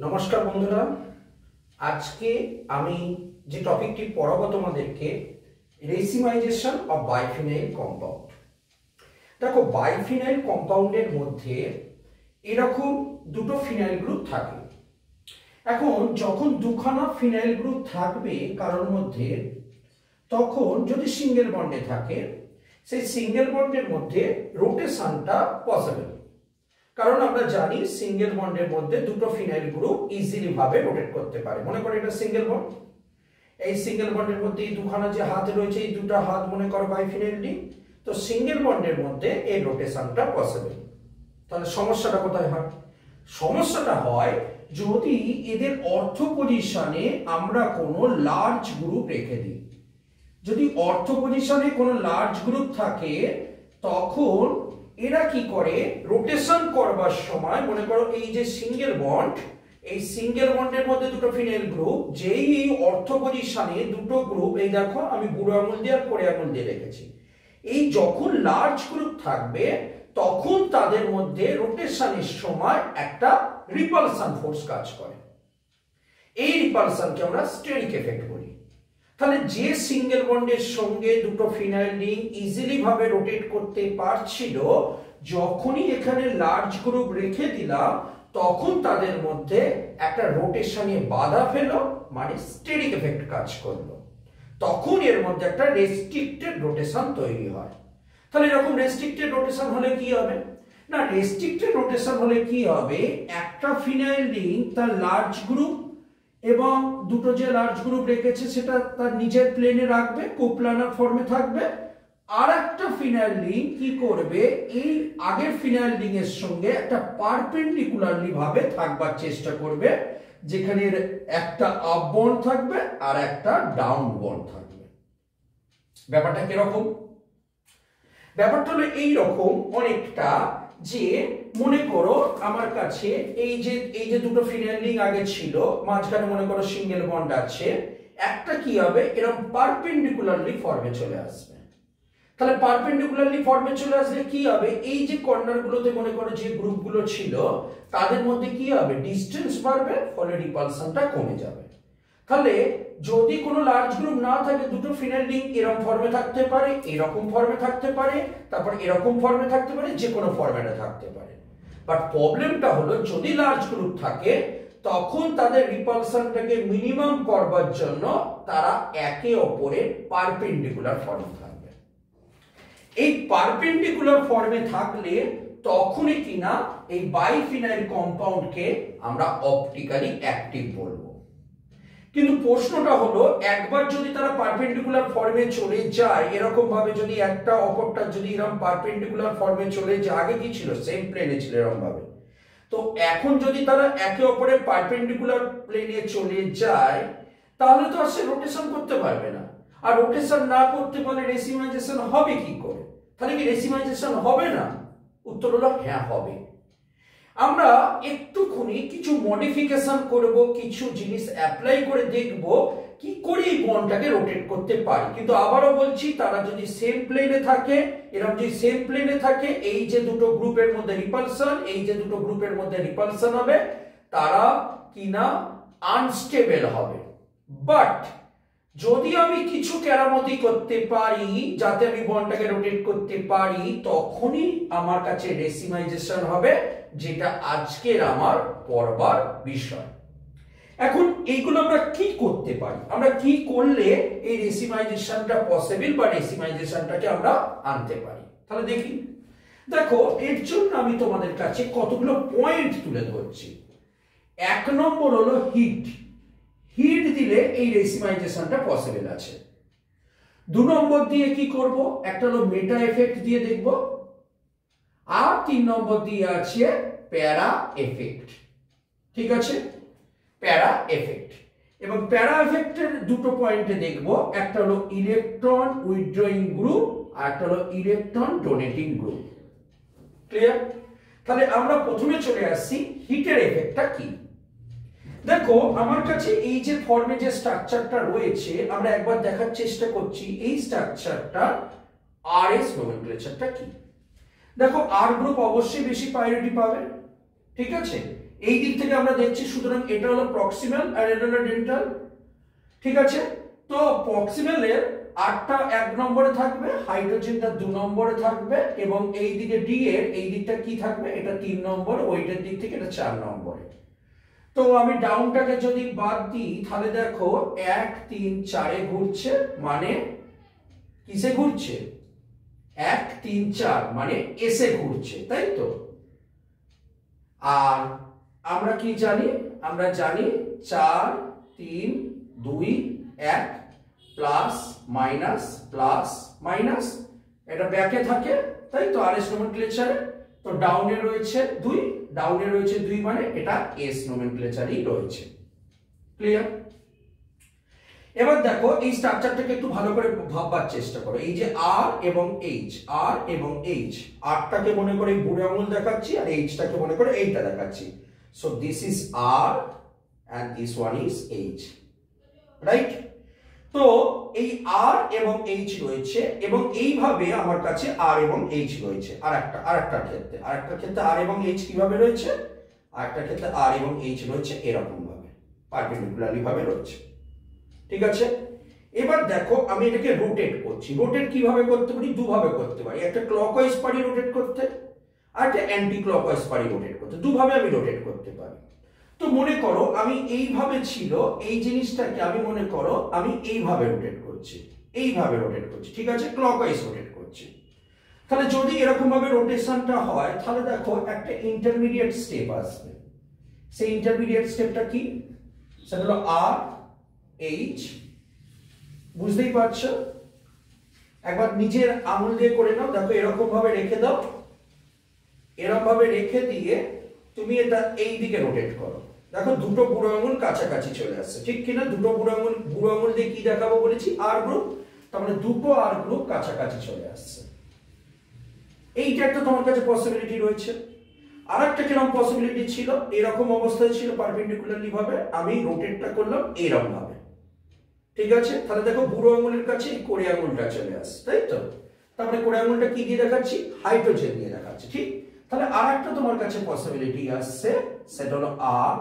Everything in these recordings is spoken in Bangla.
নমস্কার বন্ধুরা, আজকে আমি যে টপিকটি পড়াবো তোমাদেরকে রেসিমাইজেশন অফ বাইফিনাইল কম্পাউন্ড। দেখো, বাইফিনাইল কম্পাউন্ডের মধ্যে এরকম দুটো ফিনাইল গ্রুপ থাকে। এখন যখন দুখানা ফিনাইল গ্রুপ থাকবে কারোর মধ্যে, তখন যদি সিঙ্গেল বন্ডে থাকে, সেই সিঙ্গেল বন্ডের মধ্যে রোটেশনটা পসিবল। কারণ আমরা জানি সিঙ্গেল বন্ডের মধ্যে দুটো ফিনাইল গ্রুপ ইজিলি ভাবে রোটেট করতে পারে। মনে করো এটা সিঙ্গেল বন্ড, এই সিঙ্গেল বন্ডের মধ্যে এই দুখানা যে হাত রয়েছে, এই দুটো হাত মনে করো বাইফিনাইল রিং। তো সিঙ্গেল বন্ডের মধ্যে এই রোটেশনটা পসিবল। তাহলে সমস্যাটা কোথায় হয়? সমস্যাটা হয় যদি এদের অর্থ পজিশনে আমরা কোনো লার্জ গ্রুপ রেখে দিই। যদি অর্থ পজিশনে কোনো লার্জ গ্রুপ থাকে, তখন এরা কি করে, রোটেশন করবার সময় মনে করো এই যে সিঙ্গেল বন্ড, এই সিঙ্গেল বন্ডের মধ্যে দুটো ফিনাইল গ্রুপ, যেই এই অর্থ পজিশনে দুটো গ্রুপ, এই দেখো আমি বুড়ো আঙুল দিয়ে আর কড়ে আঙুল দিয়ে রেখেছি, এই যখন লার্জ গ্রুপ থাকবে তখন তাদের মধ্যে রোটেশনের সময় একটা রিপালশন ফোর্স কাজ করে। এই রিপালশনকে আমরা স্টেরিক এফেক্ট বলি। তাহলে যে সিঙ্গেল বন্ডের সঙ্গে দুটো ফিনাইল রিং ইজিলি ভাবে রোটেট করতে পারছিল, যখনই এখানে লার্জ গ্রুপ রেখে দিলাম তখন তাদের মধ্যে একটা রোটেশনে বাধা ফেলো, মানে স্টেরিক এফেক্ট কাজ করলো। তখন এর মধ্যে একটা রেস্ট্রিক্টেড রোটেশন তৈরি হয়। তাহলে এরকম রেস্ট্রিক্টেড রোটেশন হলে কি হবে না, রেস্ট্রিক্টেড রোটেশন হলে কি হবে, একটা ফিনাইল রিং তার লার্জ গ্রুপ এবং দুটো যে লার্জ গ্রুপ রেখেছে সেটা তার নিজের প্লেনে রাখবে, কোপ্লানার ফর্মে থাকবে। আর একটা ফিনাইল রিং কি করবে, এই আগের ফিনাইল রিং এর সঙ্গে একটা পারপেন্ডিকুলারলি ভাবে থাকবার চেষ্টা করবে, যেখানে একটা আপ বন্ড থাকবে আর একটা ডাউন বন্ড থাকবে। ব্যাপারটা কিরকম? ব্যাপারটা হলো এইরকম অনেকটা, যে মনে করো আমার কাছে এই যে দুটো ফিনাইল রিং আগে ছিল, মাঝখানে মনে করো সিঙ্গেল বন্ড আছে, একটা কি হবে, এরকম পারপেন্ডিকুলারলি ফর্মে চলে আসবে। তাহলে পারপেন্ডিকুলারলি ফর্মে চলে আসলে কি হবে, এই যে কর্নার গুলোতে মনে করো যে গ্রুপগুলো ছিল তাদের মধ্যে কি হবে, ডিসটেন্স বাড়বে, ফলে রিপালশনটা কমে যাবে। তাহলে যদি কোনো লার্জ গ্রুপ না থাকে, দুটো ফিনাইল রিং এরকম ফর্মে থাকতে পারে, এরকম ফর্মে থাকতে পারে, তারপর এরকম ফর্মে থাকতে পারে, যে কোনো ফরম্যাটে থাকতে পারে। বাট প্রবলেমটা হলো যদি লার্জ গ্রুপ থাকে, তখন তাদের রিপালশনটাকে মিনিমাম করবার জন্য তারা একে অপরের পারপেন্ডিকুলার ফর্মে থাকবে। এই পারপেন্ডিকুলার ফর্মে থাকলে তখনই কিনা এই বাইফিনাইল কম্পাউন্ডকে আমরা অপটিক্যালি অ্যাক্টিভ বলবো। কিন্তু প্রশ্নটা হলো, একবার যদি তারা পারপেন্ডিকুলার ফর্মে চলে যায়, এরকম ভাবে যদি একটা অপরটা যদি এরকম পারপেন্ডিকুলার ফর্মে চলে যায়, আগে কি ছিল, সেম প্লেনে ছিল এরকম ভাবে, তো এখন যদি তারা একে অপরের পারপেন্ডিকুলার প্লেনে চলে যায়, তাহলে তো আর সে রোটেশন করতে পারবে না। আর রোটেশন না করতে পারলে রেসিমাইজেশন হবে কি করে? তাহলে কি রেসিমাইজেশন হবে না? উত্তর হলো হ্যাঁ, হবে। আমরা একটুখানি কিছু মডিফিকেশন করব, কিছু জিনিস অ্যাপ্লাই করে দেখব কি করে এই বন্ডটাকে রোটেট করতে পারি। কিন্তু আবারও বলছি, তারা যদি সেম প্লেনে থাকে, এরকম যদি সেম প্লেনে থাকে, এই যে দুটো গ্রুপের মধ্যে রিপালশন, এই যে দুটো গ্রুপের মধ্যে রিপালশন হবে, তারা কিনা আনস্টেবল হবে। বাট যদি আমি কিছু কেরামতি করতে পারি যাতে আমি বন্ডটাকে রোটেট করতে পারি, তখনই আমার কাছে রেসিমাইজেশন হবে, যেটা আজকের আমার পড়বার বিষয়। এখন এইগুলো আমরা কি করতে পারি, আমরা কি করলে এই রেসিমাইজেশনটা পসিবল বা রেসিমাইজেশনটাকে আমরা আনতে পারি, তাহলে দেখি। দেখো, এর জন্য আমি তোমাদের কাছে কতগুলো পয়েন্ট তুলে ধরছি। এক নম্বর হলো হিট। হিট দিলে এই রেসিমাইজেশনটা পসিবল আছে। দু নম্বর দিয়ে কি করব, একটা হলো মেটা এফেক্ট দিয়ে দেখব, আর তিন নম্বর দিয়ে আছে প্যারা এফেক্ট। ঠিক আছে, প্যারা এফেক্ট। এবং প্যারা এফেক্টের দুটো পয়েন্টে দেখব, একটা হলো ইলেকট্রন উইথড্রয়িং গ্রুপ আর একটা হলো ইলেকট্রন ডোনেটিং গ্রুপ। ক্লিয়ার? তাহলে আমরা প্রথমে চলে আসছি হিটের এফেক্টটা কি। দেখো, আমার কাছে এই যে ফর্মে যে স্ট্রাকচারটা রয়েছে, আমরা একবার দেখার চেষ্টা করছি এই স্ট্রাকচারটা আরএস নোমেনক্লেচারটা কি। দেখো, আর গ্রুপ অবশ্যই বেশি প্রায়োরিটি পাবে, ঠিক আছে। এই দিক থেকে আমরা দেখছি, সুতরাং এটা হলো প্রক্সিমাল আর এটা হলো ডেন্টাল। ঠিক আছে, তো প্রক্সিমালের 8টা 1 নম্বরে থাকবে, হাইড্রোজেনটা 2 নম্বরে থাকবে, এবং এই দিকে ডি এর এই দিকটা কি থাকবে, এটা 3 নম্বর, ওইটার দিক থেকে এটা 4 নম্বরে। তো আমি ডাউনটাকে যদি বাদ দিই তাহলে দেখো 1 3 4 এ ঘুরছে, মানে কিসে ঘুরছে, 1 3 4 মানে এসে ঘুরছে, তাই তো। আর আমরা কি জানি, আমরা জানি 4 3 2 1 প্লাস মাইনাস, এটা ব্যাকে থাকে, তাই তো আরএস নোমেনক্লেচারে। তো ডাউনে রয়েছে 2 মানে এটা এস নোমেনক্লেচারই রয়েছে। ক্লিয়ার? এবার দেখো এই স্ট্রাকচারটাকে একটু ভালো করে ভাববার চেষ্টা করো। এই যে আর এবং এইচ, আরটাকে মনে করে বুড়ো আঙুল দেখাচ্ছি, আর এইচটাকে মনে করে এইটা দেখাচ্ছি। So this is R and this one is H, right? তো এই আর এবং এইচ রয়েছে, এবং এইভাবে আমার কাছে আর এবং এইচ রয়েছে। আরেকটা ক্ষেত্রে আর এবং এইচ কিভাবে রয়েছে, আরেকটা ক্ষেত্রে আর এবং এইচ রয়েছে এরকম ভাবে, পারপেন্ডিকুলারলি ভাবে রয়েছে। ঠিক আছে, এবার দেখো আমি এটাকে রোটেট করছি। রোটেট কিভাবে করতে পারি, দুভাবে করতে পারি। একটা ক্লকওয়াইজ পারি রোটেট করতে, আর একটা অ্যান্টি ক্লকওয়াইজ পারি রোটেট করতে। দুভাবে আমি রোটেট করতে পারি। তো মনে করো আমি এইভাবে ছিল, এই জিনিসটাকে আমি মনে করো আমি এইভাবে রোটেট করছি, ঠিক আছে, ক্লকওয়াইজ রোটেট করছি। তাহলে যদি এরকম ভাবে রোটেশনটা হয়, তাহলে দেখো একটা ইন্টারমিডিয়েট স্টেপ আসবে। সেই ইন্টারমিডিয়েট স্টেপটা কি, সেটা হলো আর এইচ। বুঝতেই পারছো? একবার নিজের আঙুল দিয়ে করে নাও, দেখো এরকম ভাবে রেখে দাও, এরকম ভাবে রেখে দিয়ে তুমি এটা এই দিকে রোটেট করো। দেখো দুটো বুড়ো আঙুল কাছাকাছি চলে আসছে, ঠিক কিনা? দুটো বুড়ো আঙুল দিয়ে কি দেখাবো বলেছি, আর গ্রুপ। তার মানে দুটো আর গ্রুপ কাছাকাছি চলে আসছে। এইটা একটা তোমার কাছে পসিবিলিটি রয়েছে। আর একটা কিরকম পসিবিলিটি ছিল, এরকম অবস্থায় ছিল পারপেন্ডিকুলারলি ভাবে, আমি রোটেটটা করলাম এরকম ভাবে। ঠিক আছে, তাহলে দেখো বুড়ো আঙুলের কাছে এই কোড়ে আঙুলটা চলে আসছে, তাই তো। তারপরে কোড়ে আঙুলটা কি দিয়ে দেখাচ্ছি, হাইড্রোজেন দিয়ে দেখাচ্ছি। ঠিক, তাহলে আর একটা তোমার কাছে পসিবিলিটি আসছে, সেটা হলো আর,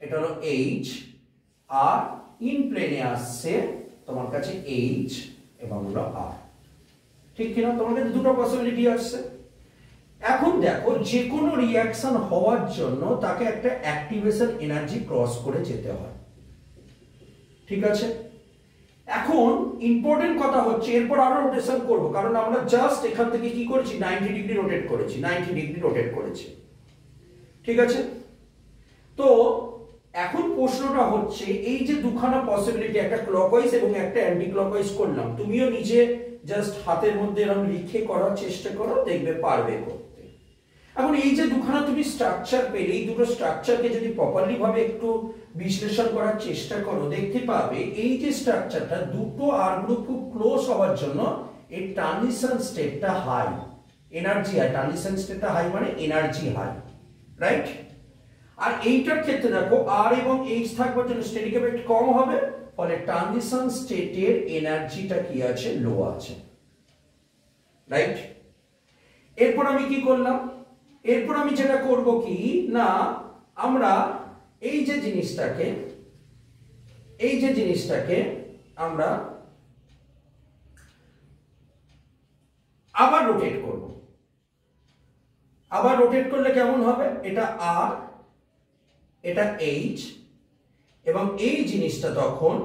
এটা হলো এইচ, আর ইন প্লেনে আসছে তোমার কাছে এইচ এবং হলো আর। ঠিক কিনা? তোমার কাছে দুটো পসিবিলিটি আসছে। এখন দেখো যে কোনো রিঅ্যাকশন হওয়ার জন্য তাকে একটা অ্যাক্টিভেশন এনার্জি ক্রস করে যেতে হয়। ঠিক আছে, এখন ইম্পর্টেন্ট কথা হচ্ছে এরপর আরো রোটেশন করব, কারণ আমরা জাস্ট এখান থেকে কি করেছি, 90 ডিগ্রি রোটেট করেছি। ঠিক আছে, তো এখন প্রশ্নটা হচ্ছে এই যে দুখানা পসিবিলিটি, একটা ক্লকওয়াইজ এবং একটা অ্যান্টি ক্লকওয়াইজ করলাম, তুমিও নিজে জাস্ট হাতের মধ্যে এরকম লিখে করার চেষ্টা করো, দেখবে পারবে করতে। এখন এই যে দুখানা তুমি স্ট্রাকচার পেলে, এই দুটো স্ট্রাকচারকে যদি প্রপারলি ভাবে একটু বিশ্লেষণ করার চেষ্টা করো, দেখতে পাবে এই যে স্ট্রাকচারটা, দুটো আর গ্রুপ খুব ক্লোজ হওয়ার জন্য এই ট্রানজিশন স্টেটটা হাই, এনার্জি হাই। ট্রানজিশন স্টেটটা হাই মানে এনার্জি হাই, রাইট? আর এইটার ক্ষেত্রে দেখো আর এবং এইচ থাকবার জন্য স্ট্যাটিক এফেক্ট কম হবে, ফলে ট্রানজিশন স্টেটের এনার্জিটা কি আছে, লো আছে, রাইট? এরপর আমি কি করলাম, এরপর আমি যেটা করব কি না, আমরা এই যে জিনিসটাকে আমরা আবার রোটেট করব। আবার রোটেট করলে কেমন হবে, এটা আর, এটা এইচ, এবং এই জিনিসটা তখন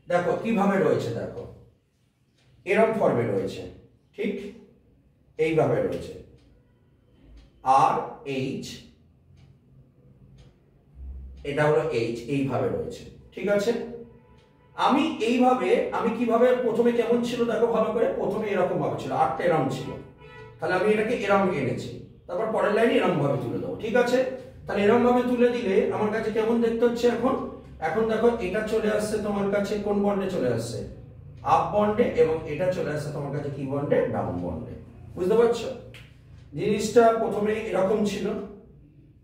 দেখো কিভাবে রয়েছে, দেখো এরকম ফর্মে রয়েছে, ঠিক এইভাবে রয়েছে, আর এইচ, এটা হলো এইচ, এইভাবে রয়েছে। ঠিক আছে, আমি কিভাবে প্রথমে কেমন ছিল দেখো ভালো করে, প্রথমে এরকম ভাবে ছিল, আটটা এরকম ছিল, তাহলে আমি এটাকে এরকম এনেছি, তারপর পরের লাইনে এরকম ভাবে তুলে দেবো। ঠিক আছে, তাহলে এরকম ভাবে তুলে দিলে আমার কাছে কেমন দেখতে হচ্ছে এখন দেখো এটা চলে আসছে তোমার কাছে কোন বন্ডে চলে আসছে, আপ বন্ডে, এবং এটা চলে আসছে তোমার কাছে কি বন্ডে, ডাউন বন্ডে। বুঝতে পারছো? জিনিসটা প্রথমে এরকম ছিল,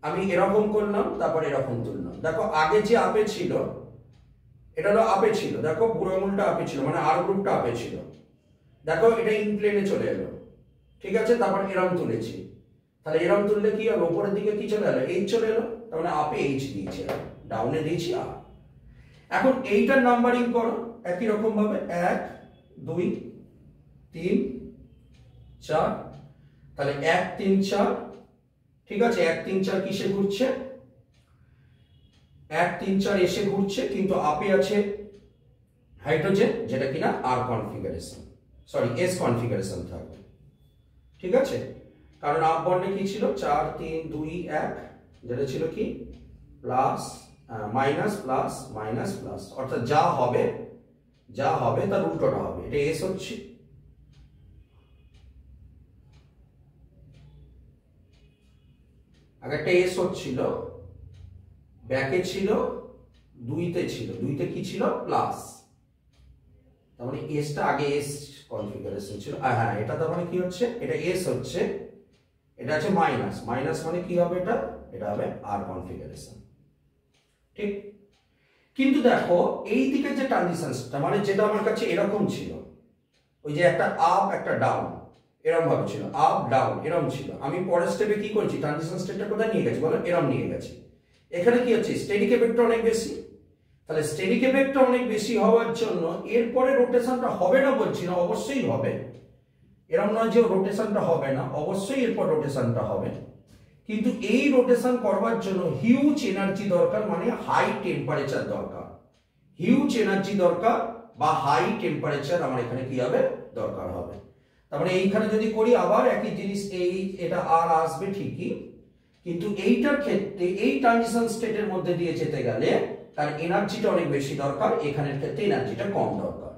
আমি এরকম করলাম, তারপর এরকম তুললাম। দেখো আগে যে আপে ছিল, এটা হলো আপে ছিল, দেখো বুড়ো আঙুলটা আপে ছিল, মানে আর গ্রুপটা আপে ছিল। দেখো এটা ইন প্লেনে চলে এলো, ঠিক আছে, তারপর এরকম তুলেছি, তাহলে এরকম তুললে কি হবে, উপরের দিকে কি চলে এলো, এইচ চলে এলো, তার মানে আপে এইচ দিয়েছি, ডাউনে দিয়েছি আর। এখন এইটার নাম্বারিং করো একই রকম ভাবে, 1 2 3 4, তাহলে 1 3 4, ঠিক আছে, 1 3 4 কিসে ঘুরছে, 1 3 4 এসে ঘুরছে, কিন্তু আপে আছে হাইড্রোজেন, যেটা কিনা আর কনফিগারেশন, সরি এস কনফিগারেশন থাকবে, ঠিক আছে, কারণ আপ বন্ডে কি ছিল 4 3 2 1, যেটা ছিল কি plus minus plus minus plus, অর্থাৎ যা হবে তার উল্টোটা হবে, এটা এস হচ্ছে, আগেরটা এস হচ্ছিল, ব্যাকে ছিল, দুইতে কি ছিল প্লাস, তার মানে এসটা আগে এস কনফিগারেশন ছিল, হ্যাঁ এটা তার মানে কি হচ্ছে, এটা এস হচ্ছে, এটা আছে মাইনাস, মাইনাস মানে কি হবে, এটা হবে আর কনফিগারেশন, ঠিক। কিন্তু দেখো এই দিকে যে ট্রানজিশনটা, মানে যেটা আমার কাছে এরকম ছিল, ওই যে একটা আপ একটা ডাউন এরকম ভাবে ছিল, আপ ডাউন এরকম ছিল, আমি পরের স্টেপে কি করেছি, ট্রানজিশন স্টেটটা কোথায় নিয়ে গেছি বলো, এরকম নিয়ে গেছি, এখানে কি হচ্ছে স্টেডিক এফেক্টটা অনেক বেশি, তাহলে স্টেডিক এফেক্টটা অনেক বেশি হওয়ার জন্য এরপরে রোটেশনটা হবে না বলছি না, অবশ্যই হবে, এরকম নয় যে রোটেশনটা হবে না, অবশ্যই এরপর রোটেশনটা হবে, কিন্তু এই রোটেশন করবার জন্য হিউজ এনার্জি দরকার, মানে হাই টেম্পারেচার দরকার, হিউজ এনার্জি দরকার বা হাই টেম্পারেচার আমার এখানে কি হবে দরকার হবে। তার মানে এইখানে যদি করি আবার একই জিনিস, এটা আর আসবে ঠিকই, কিন্তু এইটার ক্ষেত্রে এই ট্রানজিশন স্টেটের মধ্যে দিয়ে যেতে গেলে তার এনার্জিটা অনেক বেশি দরকার, এখানের ক্ষেত্রে এনার্জিটা কম দরকার।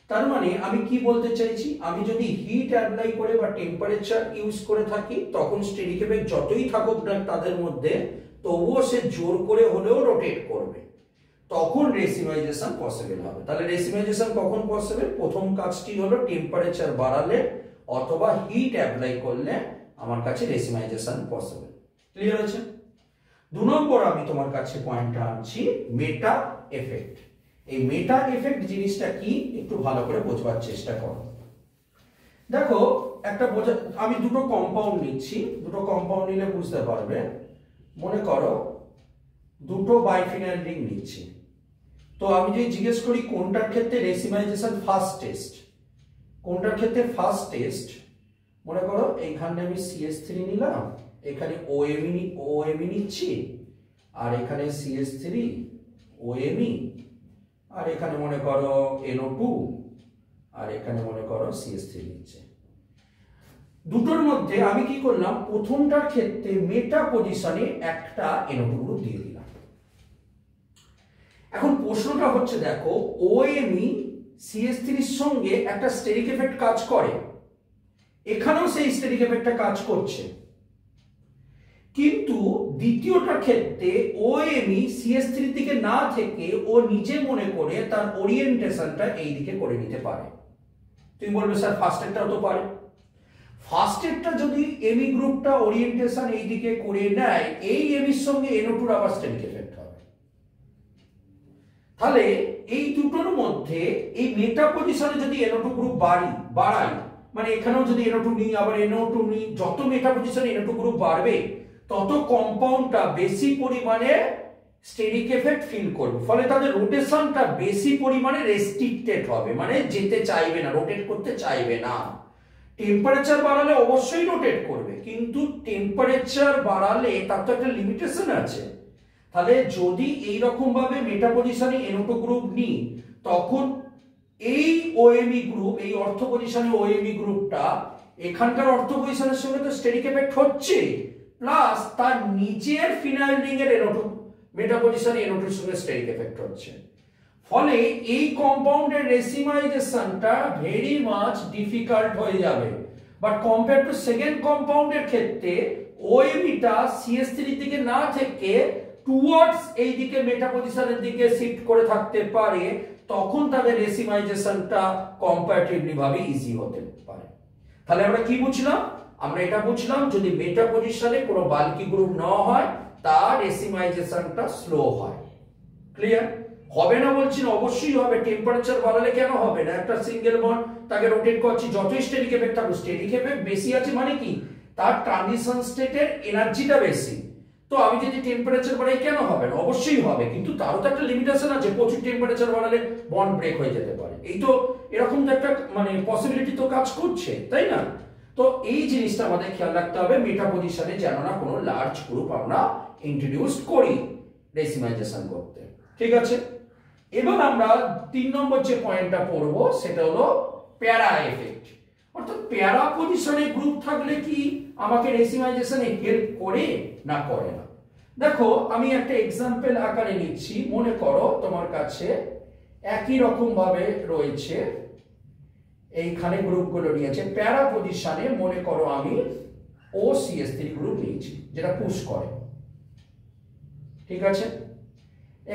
তার মানে আমি কি বলতে চাইছি, আমি যদি হিট অ্যাপ্লাই করে বা টেম্পারেচার ইউজ করে থাকি, তখন স্টেডিক এফেক্ট যতই থাকুক না তাদের মধ্যে, তবুও সে জোর করে হলেও রোটেট করবে, তখন রেসিমাইজেশন পসিবল হবে। তাহলে রেসিমাইজেশন কখন পসিবল, প্রথম কাজটি হলো টেম্পারেচার বাড়ালে অথবা হিট অ্যাপ্লাই করলে আমার কাছে রেসিমাইজেশন পসিবল। ক্লিয়ার আছে? 2 নম্বর আমি তোমার কাছে পয়েন্টটা আনছি, মেটা এফেক্ট। এই মেটা এফেক্ট জিনিসটা কি একটু ভালো করে বোঝবার চেষ্টা করো। দেখো একটা আমি দুটো কম্পাউন্ড নিচ্ছি, দুটো কম্পাউন্ড নিলে বুঝতে পারবে। মনে করো দুটো বাইফিনাইল রিং নিচ্ছি, তো আমি যদি জিজ্ঞেস করি কোনটার ক্ষেত্রে রেসিমাইজেশন ফার্স্ট টেস্ট, কোনটার ক্ষেত্রে ফার্স্ট টেস্ট, মনে করো এইখানে আমি CH3 নিলাম, এখানে OMe নিচ্ছি, আর এখানে CH3 OMe, আর এখানে মনে করো NO2, আর এখানে মনে করো CH3 নিচ্ছে। দুটোর মধ্যে আমি কি করলাম, প্রথমটার ক্ষেত্রে মেটা পজিশনে একটা NO2 গ্রুপ দিয়ে দিলাম। এখন প্রশ্নটা হচ্ছে দেখো, OMe CH3 এর সঙ্গে একটা স্টেরিক এফেক্ট কাজ করে, এখানেও সেই স্টেরিক এফেক্টটা কাজ করছে, কিন্তু দ্বিতীয়টার ক্ষেত্রে OMe CH3 দিকে না থেকে ও নিজে মনে করে তার ওরিয়েন্টেশনটা এই দিকে করে নিতে পারে। তুমি বলবে স্যার ফার্স্ট এরটাও তো পারে। ফার্স্ট এরটা যদি Me গ্রুপটা ওরিয়েন্টেশন এই দিকে করে নেয়, এই Me এর সঙ্গে NO2 এর আবার স্টেরিক এফেক্ট হবে। তাহলে এই দুটোর মধ্যে এই মেটা পজিশনে যদি NO2 গ্রুপ বাড়াই, মানে এখানেও যদি NO2 নিই আবার NO2 নিই, যত মেটা পজিশনে NO2 গ্রুপ বাড়বে তত কম্পাউন্ডটা বেশি পরিমাণে স্টেরিক এফেক্ট ফিল করবে, ফলে তাদের রোটেশনটা বেশি পরিমাণে রেস্ট্রিক্টেড হবে, মানে যেতে চাইবে না, রোটেট করতে চাইবে না। টেম্পারেচার বাড়ালে অবশ্যই রোটেট করবে, কিন্তু টেম্পারেচার বাড়ালে তার তো একটা লিমিটেশন আছে। তাহলে যদি এইরকম ভাবে মেটা পজিশনে NO2 গ্রুপ নিই, তখন এই OMe গ্রুপ, এই অর্থ পজিশনে OMe গ্রুপটা এখানকার অর্থ পজিশনের সঙ্গে তো স্টেরিক এফেক্ট হচ্ছে, প্লাস তার নিচের ফিনাইল রিং এর NO2 মেটা পজিশনে NO2 এর সঙ্গে স্টেরিক এফেক্ট হচ্ছে, ফলে এই কম্পাউন্ডের রেসিমাইজেশনটা ভেরি মাচ ডিফিকাল্ট হয়ে যাবে। বাট কম্পেয়ার টু সেকেন্ড কম্পাউন্ডের ক্ষেত্রে OMe টা CH3 দিকে না থেকে টুয়ার্ডস এই দিকে মেটা পজিশনের দিকে শিফট করে থাকতে পারে, তখন তাদের রেসিমাইজেশনটা কম্পারেটিভলি ভাবে ইজি হতে পারে। তাহলে আমরা কি বুঝলাম, আমরা এটা বুঝলাম যদি মেটা পজিশনে কোনো বাল্কি গ্রুপ নেওয়া হয় তার রেসিমাইজেশনটা স্লো হয়। ক্লিয়ার? হবে না বলছি না, অবশ্যই হবে। টেম্পারেচার বাড়ালে কেন হবে না? একটা সিঙ্গেল বন্ড তাকে রোটেট করছি, যতই স্টেরিক এফেক্ট থাকুক, স্টেরিক এফেক্ট বেশি আছে মানে কি তার ট্রানজিশন স্টেটের এনার্জিটা বেশি। তো আমি যদি টেম্পারেচার বাড়াই কেন হবে না? অবশ্যই হবে, কিন্তু তারও তো একটা লিমিটেশন আছে। প্রচুর টেম্পারেচার বাড়ালে বন্ড ব্রেক হয়ে যেতে পারে। এই তো এরকম তো একটা মানে পসিবিলিটি তো কাজ করছে, তাই না? তো এই জিনিসটা আমাদের খেয়াল রাখতে হবে মেটা পজিশনে যেন না কোনো লার্জ গ্রুপ আমরা ইন্ট্রোডিউস করি রেসিমাইজেশন করতে। ঠিক আছে, এবার আমরা 3 নম্বর যে পয়েন্টটা পড়বো সেটা হলো প্যারা এফেক্ট। অর্থাৎ প্যারা পজিশনে গ্রুপ থাকলে কি আমাকে রেসিমাইজেশনে হেল্প করে না করে না? দেখো আমি একটা এক্সাম্পল আকারে নিচ্ছি। মনে করো তোমার কাছে একই রকম ভাবে রয়েছে, এইখানে গ্রুপগুলো নিয়েছে প্যারা পজিশনে। মনে করো আমি OCH3 গ্রুপ নিয়েছি যেটা পুশ করে। ঠিক আছে,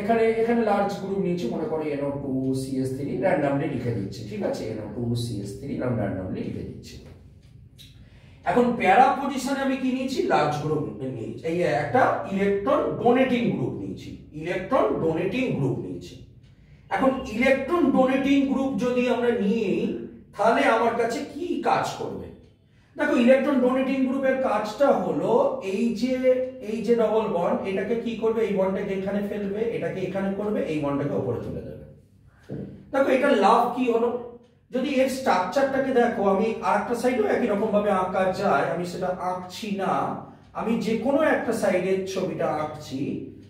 এখানে লার্জ গ্রুপ নিয়েছি, মনে করো NO2CH3 র্যান্ডমলি লিখে দিচ্ছি। ঠিক আছে, NO2CH3 র্যান্ডমলি লিখে দিচ্ছি। এখন প্যারা পজিশনে আমি কি নিয়েছি? লার্জ গ্রুপ নিয়েছি, এই একটা ইলেকট্রন ডোনেটিং গ্রুপ নিয়েছি। ইলেকট্রন ডোনেটিং গ্রুপ নিয়েছি। এখন ইলেকট্রন ডোনেটিং গ্রুপ যদি আমরা নিই তাহলে আমার কাছে কি কাজ করবে? দেখো ইলেকট্রন ডোনেটিং গ্রুপের কাজটা হলো এই যে ডবল বন্ড, এটাকে কি করবে? এই বন্ডটাকে এখানে ফেলবে, এটাকে এখানে করবে, এই বন্ডটাকে উপরে তুলে দেবে। দেখো এটা লাভ কি হলো? যদি এর স্ট্রাকচারটাকে দেখো, আমি আরেকটা সাইডেও একই রকম ভাবে আঁকা যায়, আমি সেটা আঁকছি না, আমি যে কোনো একটা সাইডের ছবিটা আঁকছি।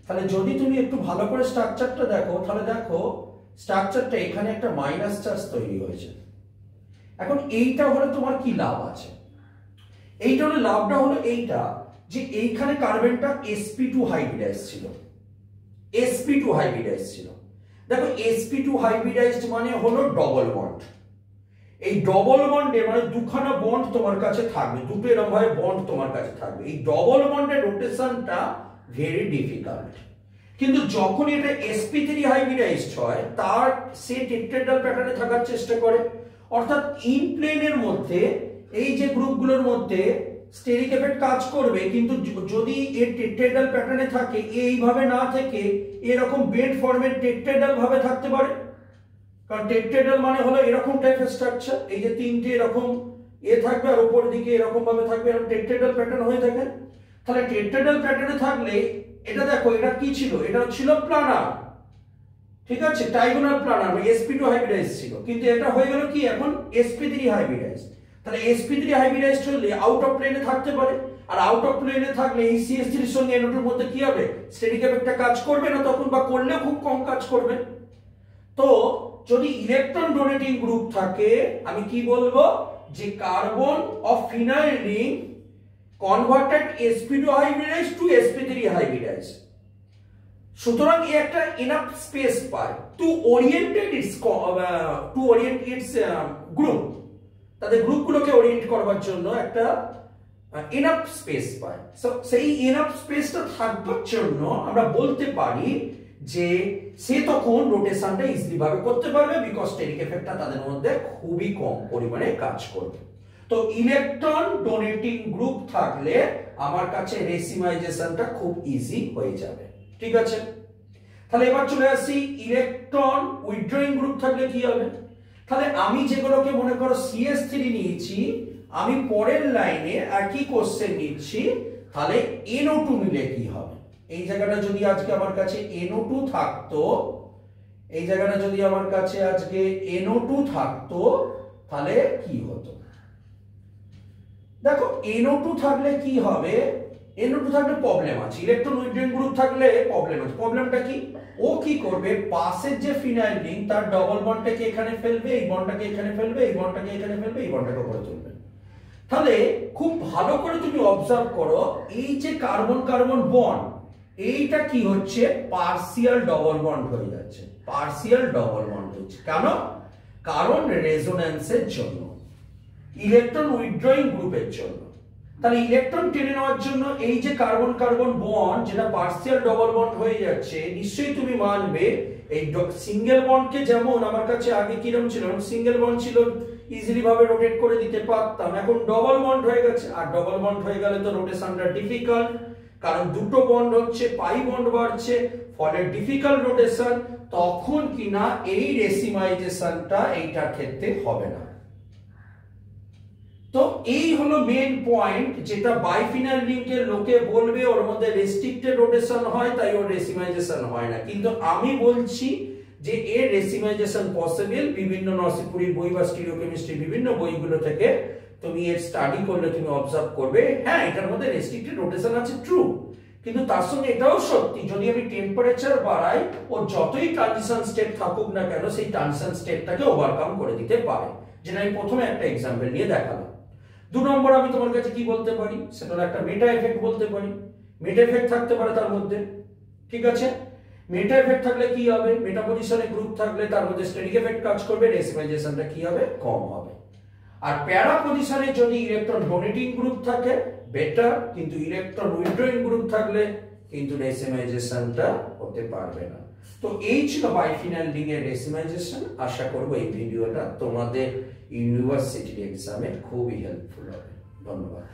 তাহলে যদি তুমি একটু ভালো করে স্ট্রাকচারটা দেখো, তাহলে দেখো স্ট্রাকচারটা এখানে একটা মাইনাস চার্জ তৈরি হয়েছে। এখন এইটা হলে তোমার কি লাভ আছে? এইটা হলো লাভটা হলো এইটা যে এইখানে কার্বনটা sp2 হাইব্রিডাইজ ছিল। sp2 হাইব্রিডাইজ ছিল। দেখো sp2 হাইব্রিডাইজড মানে হলো ডবল বন্ড। এই ডবল বন্ডে মানে দুখানা বন্ড তোমার কাছে থাকবে, দুটো এরকম ভাবে বন্ড তোমার কাছে থাকবে। এই ডবল বন্ডের রোটেশনটা ভেরি ডিফিকাল্ট। কিন্তু যখন এটা sp3 হাইব্রিডাইজড হয় তার সে টেট্রাহেড্রাল প্যাটার্নে থাকার চেষ্টা করে। অর্থাৎ ইন প্লেনের মধ্যে এই যে গ্রুপগুলোর মধ্যে স্টেরিক এফেক্ট কাজ করবে, কিন্তু যদি এর টেট্রাহেড্রাল প্যাটার্নে থাকে এইভাবে না থেকে এরকম বেন্ড ফর্মের টেট্রাহেড্রাল ভাবে থাকতে পারে। কারণ টেট্রাহেড্রাল মানে হলো এরকম টাইপের স্ট্রাকচার, এই যে তিনটে এরকম থাকবে আর উপর দিকে এরকম ভাবে থাকবে, এরকম টেট্রাহেড্রাল প্যাটার্ন হয়ে থাকে। তাহলে টেট্রাহেড্রাল প্যাটার্নে থাকলে এটা দেখো এটা কি ছিল? এটা ছিল প্লানার। ঠিক আছে, ট্রাইগোনাল প্লানার sp2 হাইব্রিডাইজ ছিল, কিন্তু এটা হয়ে গেল কি এখন sp3 হাইব্রিডাইজ। তাহলে sp3 হাইব্রিডাইজ হলে আউট অফ প্লেনে থাকতে পারে, আর আউট অফ প্লেনে থাকলে এই CH3 এর সঙ্গে NO2 এর মধ্যে কি হবে? স্টেরিক এফেক্টটা কাজ করবে না তখন, বা করলেও খুব কম কাজ করবে। তো যদি ইলেকট্রন ডোনেটিং গ্রুপ থাকে আমি কি বলবো? যে carbon of phenyl ring converted sp2 hybridise to sp3 hybridise. সুতরাং এই একটা এনাফ স্পেস পায় টু ওরিয়েন্ট ইটস গ্রুপ। তাদের গ্রুপগুলোকে ওরিয়েন্ট করবার জন্য একটা এনাফ স্পেস পায়। সেই এনাফ স্পেসটা থাকবার জন্য আমরা বলতে পারি যে সে তখন রোটেশনটা ইজিলি ভাবে করতে পারবে, বিকজ স্টেরিক এফেক্টটা তাদের মধ্যে খুবই কম পরিমাণে কাজ করবে। তো ইলেকট্রন ডোনেটিং গ্রুপ থাকলে আমার কাছে রেসিমাইজেশনটা খুব ইজি হয়ে যাবে। ঠিক আছে, তাহলে এবার চলে আসি ইলেকট্রন উইথড্রয়িং গ্রুপ থাকলে কি হবে? তাহলে আমি যেগুলোকে মনে করো CH3 নিয়েছি, আমি পরের লাইনে একই কোশ্চেন নিচ্ছি, তাহলে NO2 নিলে কি হবে? এই জায়গাটা যদি আজকে আমার কাছে NO2 থাকতো, এই জায়গাটা যদি আমার কাছে আজকে NO2 থাকতো তাহলে কি হতো? দেখো NO2 থাকলে কি হবে? NO2 থাকলে প্রবলেম আছে। ইলেকট্রন উইথড্রয়িং গ্রুপ থাকলে প্রবলেম আছে। প্রবলেমটা কি? ও কি করবে? পাশের যে ফিনাইল রিং তার ডবল বন্ডটাকে এখানে ফেলবে, এই বন্ডটাকে এখানে ফেলবে, এই বন্ডটাকে এখানে ফেলবে, এই বন্ডটাকে উপরে তুলবে। তাহলে খুব ভালো করে তুমি অবজার্ভ করো, এই যে কার্বন কার্বন বন্ড এইটা কি হচ্ছে? পার্সিয়াল ডবল বন্ড হয়ে যাচ্ছে। পার্সিয়াল ডবল বন্ড হচ্ছে কেন? কারণ রেজোন্যান্সের জন্য, ইলেকট্রন উইথড্রয়িং গ্রুপের জন্য। তাহলে ইলেকট্রন টেনে নেওয়ার জন্য এই যে কার্বন কার্বন বন্ড যেটা পার্সিয়াল ডবল বন্ড হয়ে যাচ্ছে, নিশ্চয়ই তুমি মানবে এই সিঙ্গেল বন্ডকে যেমন আমার কাছে আগে কিরকম ছিল, সিঙ্গেল বন্ড ছিল ইজিলি ভাবে রোটেট করে দিতে পারতাম, এখন ডবল বন্ড হয়ে গেছে। আর ডবল বন্ড হয়ে গেলে তো রোটেশনটা ডিফিকাল্ট, কারণ দুটো বন্ড হচ্ছে, পাই বন্ড বাড়ছে, ফলে ডিফিকাল্ট রোটেশন। তখন কিনা এই রেসিমাইজেশনটা এইটার ক্ষেত্রে হবে না। তো এই হলো মেন পয়েন্ট, যেটা বাইফিনাইল রিংকে লোকে বলবে ওর মধ্যে রেস্ট্রিক্টেড রোটেশন হয় তাই ওর রেসিমাইজেশন হয় না, কিন্তু আমি বলছি যে এর রেসিমাইজেশন পসিবল। বিভিন্ন নরসিংপুরের বই বা স্টিরিওকেমিস্ট্রি বিভিন্ন বইগুলো থেকে তুমি এর স্টাডি করলে তুমি অবজার্ভ করবে, হ্যাঁ এটার মধ্যে রেস্ট্রিক্টেড রোটেশন আছে, ট্রু, কিন্তু তার সঙ্গে এটাও সত্যি যদি আমি টেম্পারেচার বাড়াই ও যতই ট্রানজিশন স্টেট থাকুক না কেন সেই ট্রানজিশন স্টেটটাকে ওভারকাম করে দিতে পারে, যেটা আমি প্রথমে একটা এক্সাম্পল নিয়ে দেখালাম। 2 নম্বর আমি তোমার কাছে কি বলতে পারি, সেটা হলো একটা মেটা এফেক্ট বলতে পারি। মেটা এফেক্ট থাকতে পারে তার মধ্যে, ঠিক আছে। মেটা এফেক্ট থাকলে কি হবে, মেটা পজিশনে গ্রুপ থাকলে তার মধ্যে স্টেরিক এফেক্ট কাজ করবে, রেসিমাইজেশনটা কি হবে, কম হবে। আর প্যারা পজিশনে যদি ইলেকট্রন ডোনেটিং গ্রুপ থাকে বেটার, কিন্তু ইলেকট্রন উইথড্রয়িং গ্রুপ থাকলে কিন্তু রেসিমাইজেশনটা হতে পারবে না। তো এই ছিল বাইফিনাইল রিং এর রেসিমাইজেশন। আশা করব এই ভিডিওটা তোমাদের ইউনিভার্সিটির এক্সামে খুবই হেল্পফুল হবে। ধন্যবাদ।